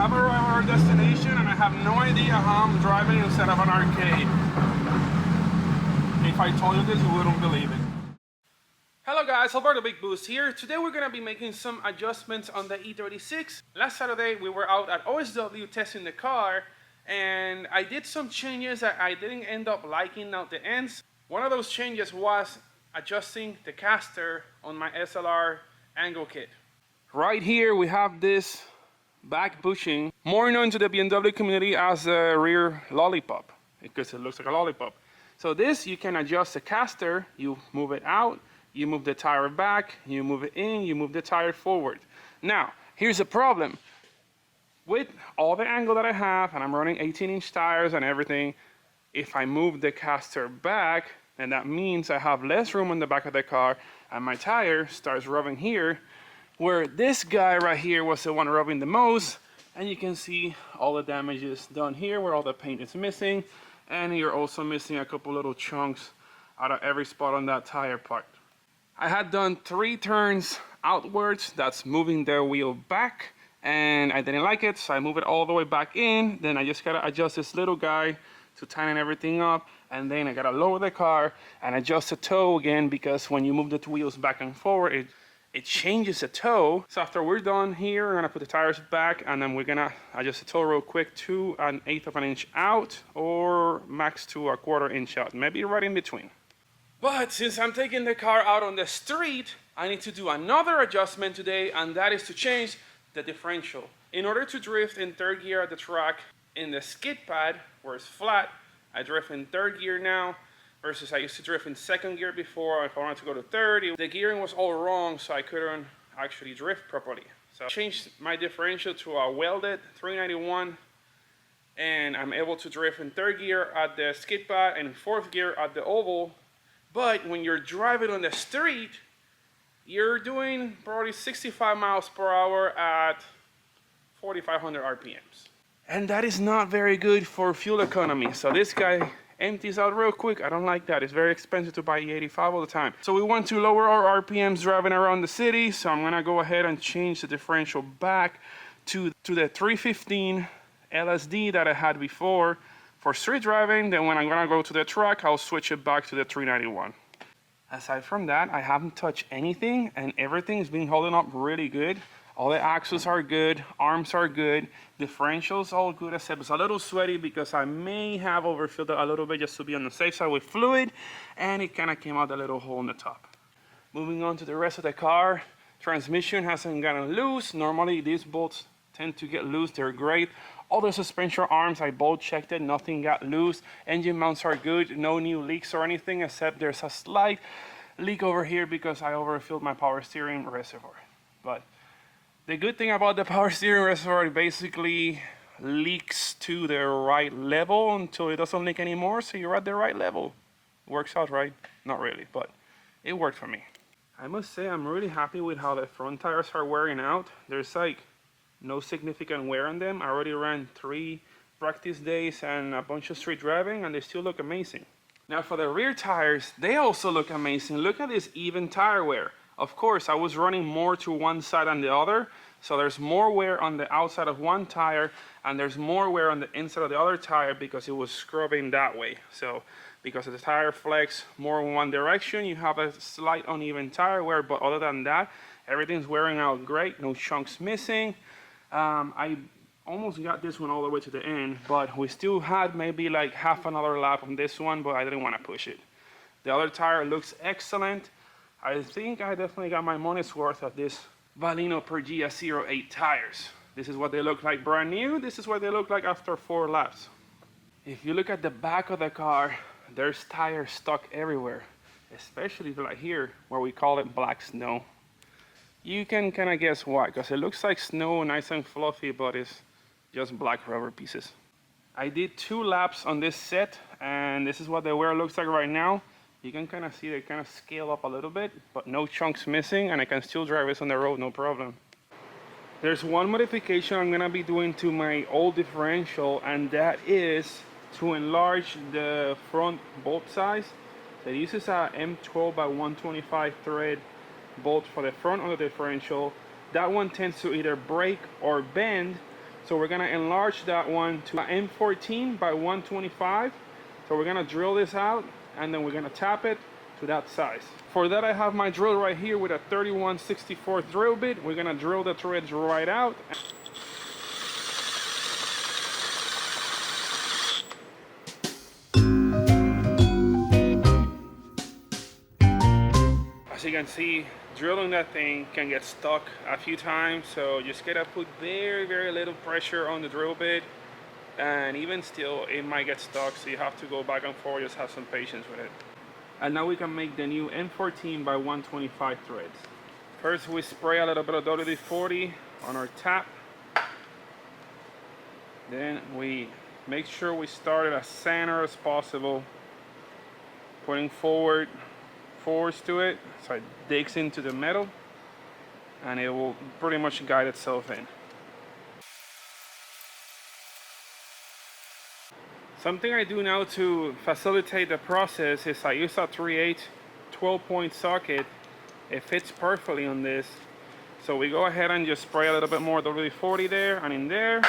have arrived at our destination and I have no idea how I'm driving instead of an arcade. If I told you this, you wouldn't believe it. Hello guys, Alberto Big Boost here. Today we're going to be making some adjustments on the E36. Last Saturday we were out at OSW testing the car and I did some changes that I didn't end up liking out the ends. One of those changes was adjusting the caster on my SLR angle kit. Right here we have this back bushing, more known to the BMW community as a rear lollipop because it looks like a lollipop. So this, you can adjust the caster, you move it out, you move the tire back, you move it in, you move the tire forward. Now, here's the problem. With all the angle that I have, and I'm running 18-inch tires and everything, if I move the caster back, then that means I have less room on the back of the car, and my tire starts rubbing here, where this guy right here was the one rubbing the most, and you can see all the damages done here, where all the paint is missing, and you're also missing a couple little chunks out of every spot on that tire part. I had done 3 turns outwards, that's moving the wheel back, and I didn't like it, so I move it all the way back in. Then I just gotta adjust this little guy to tighten everything up, and then I gotta lower the car and adjust the toe again, because when you move the wheels back and forward, it changes the toe. So after we're done here, we're gonna put the tires back, and then we're gonna adjust the toe real quick to 1/8 of an inch out, or max to 1/4 inch out, maybe right in between. But since I'm taking the car out on the street, I need to do another adjustment today, and that is to change the differential. In order to drift in 3rd gear at the track in the skid pad, where it's flat, I drift in 3rd gear now, versus I used to drift in 2nd gear before. If I wanted to go to 3rd, the gearing was all wrong, so I couldn't actually drift properly. So I changed my differential to a welded 391, and I'm able to drift in 3rd gear at the skid pad and 4th gear at the oval. But when you're driving on the street, you're doing probably 65 miles per hour at 4,500 RPMs. And that is not very good for fuel economy. So this guy empties out real quick. I don't like that. It's very expensive to buy E85 all the time. So we want to lower our RPMs driving around the city. So I'm gonna go ahead and change the differential back to the 315 LSD that I had before for street driving. Then when I'm gonna go to the track, I'll switch it back to the 391. Aside from that, I haven't touched anything, and everything's been holding up really good. All the axles are good, arms are good, differentials all good, except it's a little sweaty because I may have overfilled it a little bit just to be on the safe side with fluid, and it kind of came out a little hole in the top. Moving on to the rest of the car, transmission hasn't gotten loose. Normally these bolts tend to get loose, they're great. All the suspension arms, I bolt checked it, nothing got loose. Engine mounts are good, no new leaks or anything, except there's a slight leak over here because I overfilled my power steering reservoir. But the good thing about the power steering reservoir, it basically leaks to the right level until it doesn't leak anymore, so you're at the right level. Works out, right? Not really, but it worked for me. I must say I'm really happy with how the front tires are wearing out. There's like no significant wear on them. I already ran 3 practice days and a bunch of street driving, and they still look amazing. Now for the rear tires, they also look amazing. Look at this even tire wear. Of course, I was running more to one side than the other, so there's more wear on the outside of one tire, and there's more wear on the inside of the other tire because it was scrubbing that way. So because of the tire flex more in one direction, you have a slight uneven tire wear, but other than that, everything's wearing out great, no chunks missing. I almost got this one all the way to the end, but we still had maybe like half another lap on this one, but I didn't want to push it. The other tire looks excellent. I think I definitely got my money's worth of this Valino Pergia 08 tires. This is what they look like brand new. This is what they look like after 4 laps. If you look at the back of the car, there's tires stuck everywhere, especially like here where we call it black snow. You can kind of guess why, because it looks like snow, nice and fluffy, but it's just black rubber pieces. I did 2 laps on this set, and this is what the wear looks like right now. You can kind of see they kind of scale up a little bit, but no chunks missing, and I can still drive this on the road, no problem. There's one modification I'm gonna be doing to my old differential, and that is to enlarge the front bolt size. So it uses a M12 by 125 thread bolt for the front of the differential. That one tends to either break or bend So we're gonna enlarge that one to M14 by 125. So we're gonna drill this out and then we're gonna tap it to that size. For that I have my drill right here with a 31/64 drill bit. We're gonna drill the threads right out. As you can see, drilling that thing can get stuck a few times, so you just gotta put very little pressure on the drill bit, and even still it might get stuck, so you have to go back and forth. Just have some patience with it. And now we can make the new M14 by 125 threads. First we spray a little bit of WD-40 on our tap, then we make sure we start it as center as possible, putting force to it so it digs into the metal, and it will pretty much guide itself in. Something I do now to facilitate the process is I use a 3/8 12-point socket. It fits perfectly on this, so we go ahead and just spray a little bit more WD-40 there and in there,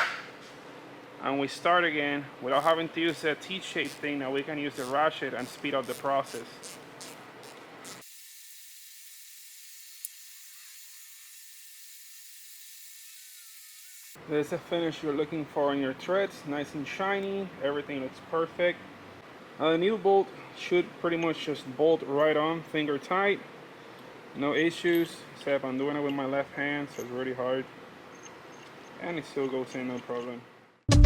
and we start again without having to use the T-shape thing. Now we can use the ratchet and speed up the process. This is the finish you're looking for in your threads. Nice and shiny, everything looks perfect. The new bolt should pretty much just bolt right on, finger tight. No issues, except I'm doing it with my left hand, so it's really hard. And it still goes in, no problem. This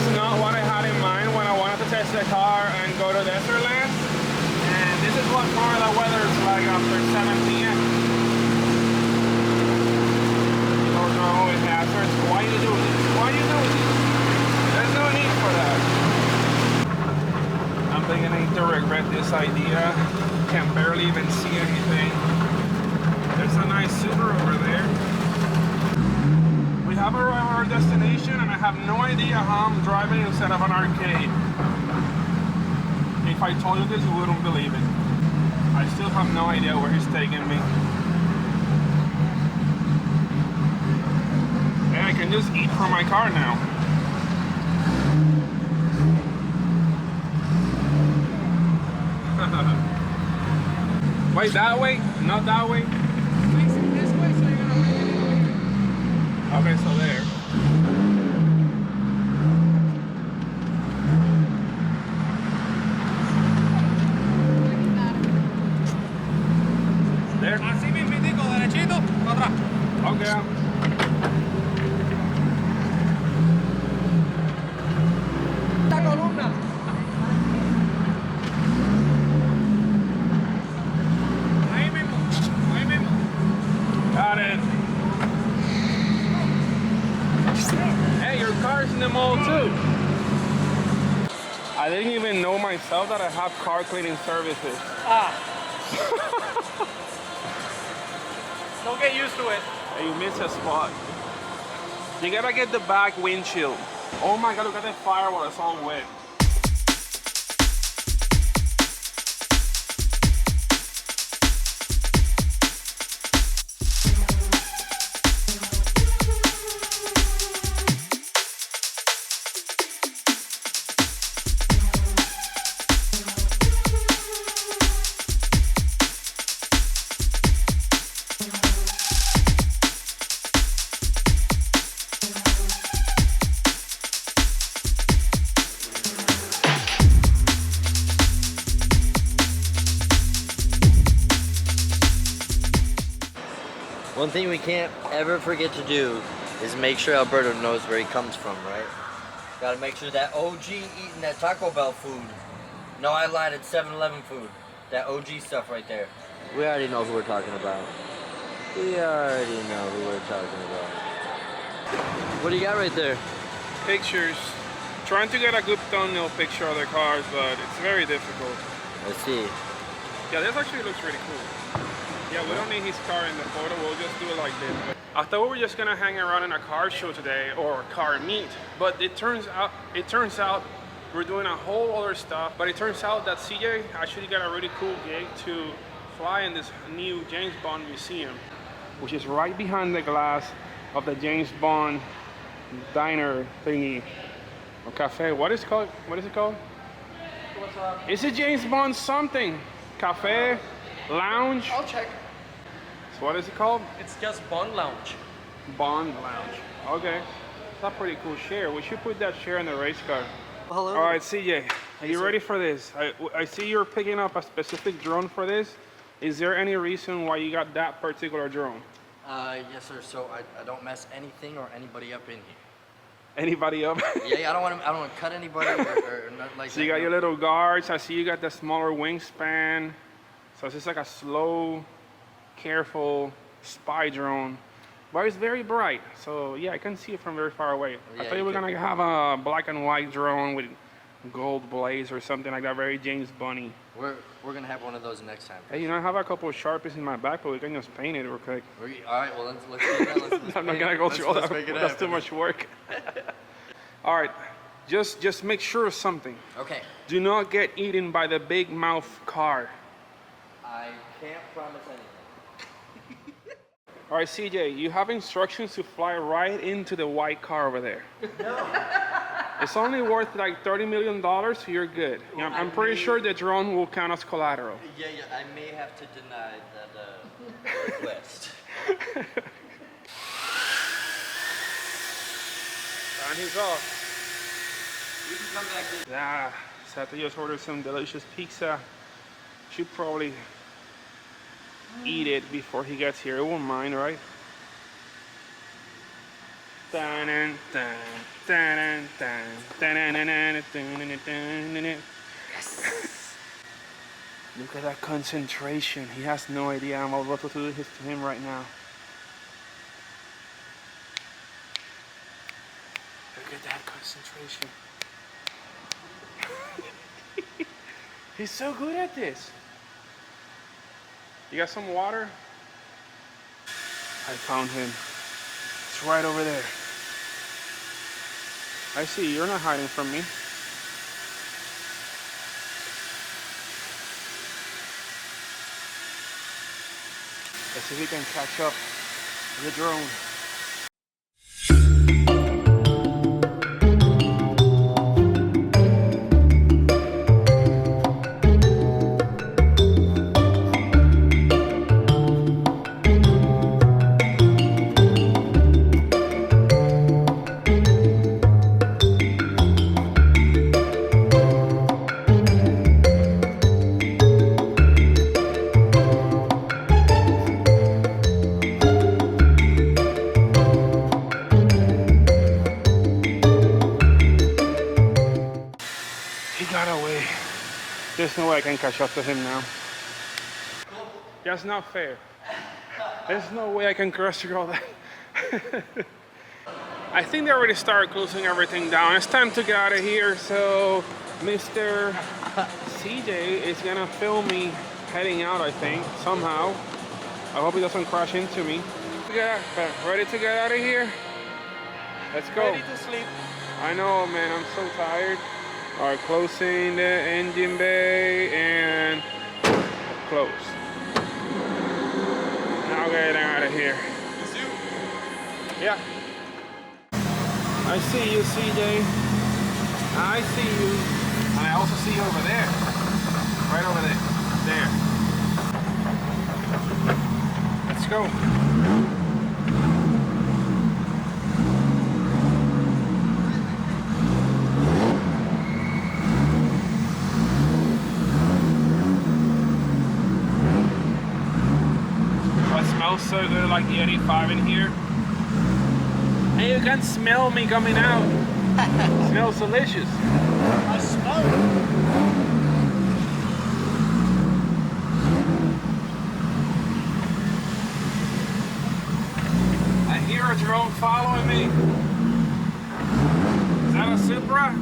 is not what I had in mind when I wanted to test the car and go to Dezerland. And this is what Florida weather is like after 7 p.m. Always hazards. Why you do this? Why you do this? There's no need for that. I'm beginning to regret this idea. Can barely even see anything. There's a nice Subaru over there. We have arrived at our destination, and I have no idea how I'm driving instead of an arcade. If I told you this, you wouldn't believe it. I still have no idea where he's taking me. I can just eat from my car now. Wait, that way? Not that way? Facing this way, so you're gonna make it later. Okay, so there. There? Así mismitico, derechito, para atrás. Okay. Got it. Hey, your car's in the mall too. I didn't even know myself that I have car cleaning services. Don't get used to it. Hey, you missed a spot. You gotta get the back windshield. Oh my god, look at that firewall, it's all wet. One thing we can't ever forget to do is make sure Alberto knows where he comes from, right? Gotta make sure that OG eating that Taco Bell food. No, I lied, it's 7-Eleven food. That OG stuff right there. We already know who we're talking about. We already know who we're talking about. What do you got right there? Pictures. Trying to get a good thumbnail picture of the cars, but it's very difficult. Let's see. Yeah, this actually looks really cool. Yeah, we don't need his car in the photo, we'll just do it like this. I thought we were just gonna hang around in a car show today, or car meet, but it turns out we're doing a whole other stuff. But it turns out that Seajaye actually got a really cool gig to fly in this new James Bond museum. which is right behind the glass of the James Bond diner thingy or cafe. What is it called? What is it called? What's up? Is it James Bond something? Cafe? Lounge? I'll check. So what is it called? It's just Bond Lounge. Bond Lounge. Okay. That's a pretty cool chair. We should put that chair in the race car. Hello. All right, CJ, are you ready for this? I see you're picking up a specific drone for this. Is there any reason why you got that particular drone? Yes, sir. So I don't mess anything or anybody up in here. Anybody up? Yeah, I don't want to cut anybody or nothing like that. So you got your little guards. I see you got the smaller wingspan. So it's just like a slow, careful spy drone. But it's very bright. So yeah, I can see it from very far away. Yeah, I thought you were gonna have a black and white drone with gold blaze or something like that, very James Bondy. We're gonna have one of those next time. Hey, you know, I have a couple of Sharpies in my back, but we can just paint it real quick. All right, well let's do that. Let's I'm not gonna go through all that. make it That's happen. too much work. All right, just make sure of something. Okay. Do not get eaten by the big mouth car. I can't promise anything. All right, CJ, you have instructions to fly right into the white car over there. No. It's only worth like $30 million, so you're good. Yeah, I'm pretty sure the drone will count as collateral. Yeah, I may have to deny that request. And he's off. You can come back in. Yeah, so I have to just order some delicious pizza. Should probably eat it before he gets here. It won't mind, right? Yes. Look at that concentration. He has no idea I'm about to do this to him right now. Look at that concentration. He's so good at this. You got some water? I found him. It's right over there. I see, you're not hiding from me. Let's see if we can catch up with the drone. There's no way I can catch up to him now. That's not fair. There's no way I can cross through all that. I think they already started closing everything down. It's time to get out of here. So Mr. Seajaye is gonna film me heading out, I think, somehow. I hope he doesn't crash into me. Yeah, ready to get out of here? Let's go. Ready to sleep. I know, man, I'm so tired. All right, closing the engine bay and close. Now getting out of here. Yeah. I see you, CJ. I see you. And I also see you over there. Right over there. There. Let's go. Smells so good, like the 85 in here. And you can smell me coming out. It smells delicious. I smell it. I hear a drone following me. Is that a Supra?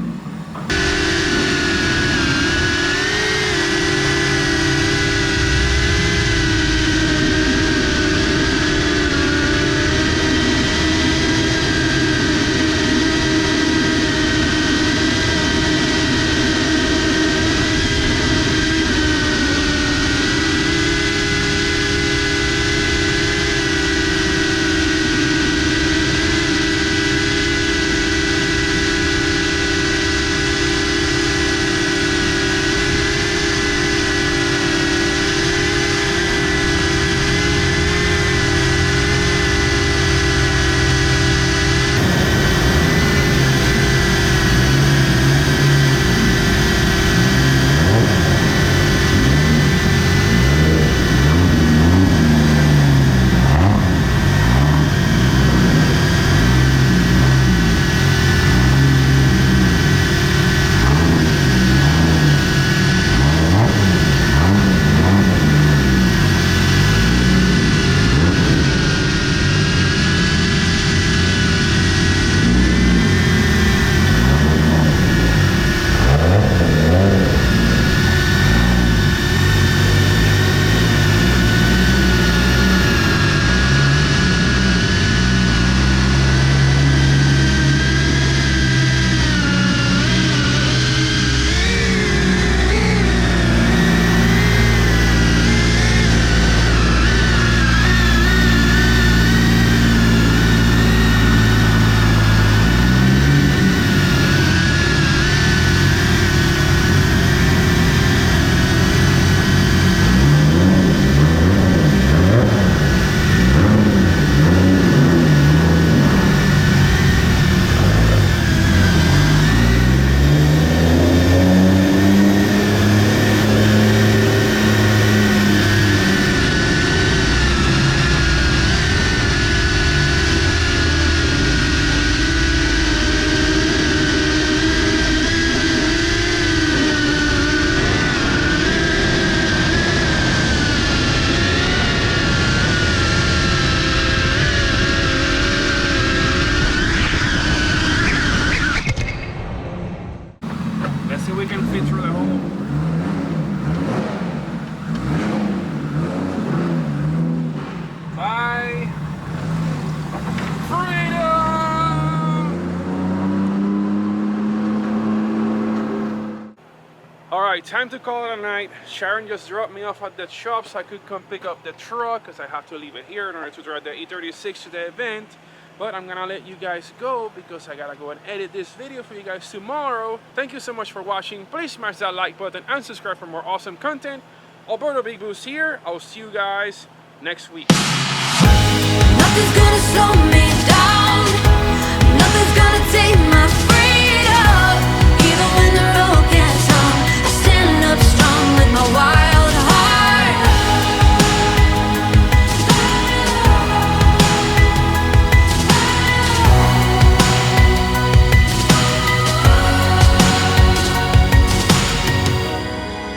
right, time to call it a night. Sharon just dropped me off at the shop so I could come pick up the truck because I have to leave it here in order to drive the E36 to the event. But I'm gonna let you guys go because I gotta go and edit this video for you guys tomorrow. Thank you so much for watching. Please smash that like button and subscribe for more awesome content. Alberto Big Boost here. I'll see you guys next week. Nothing's gonna slow me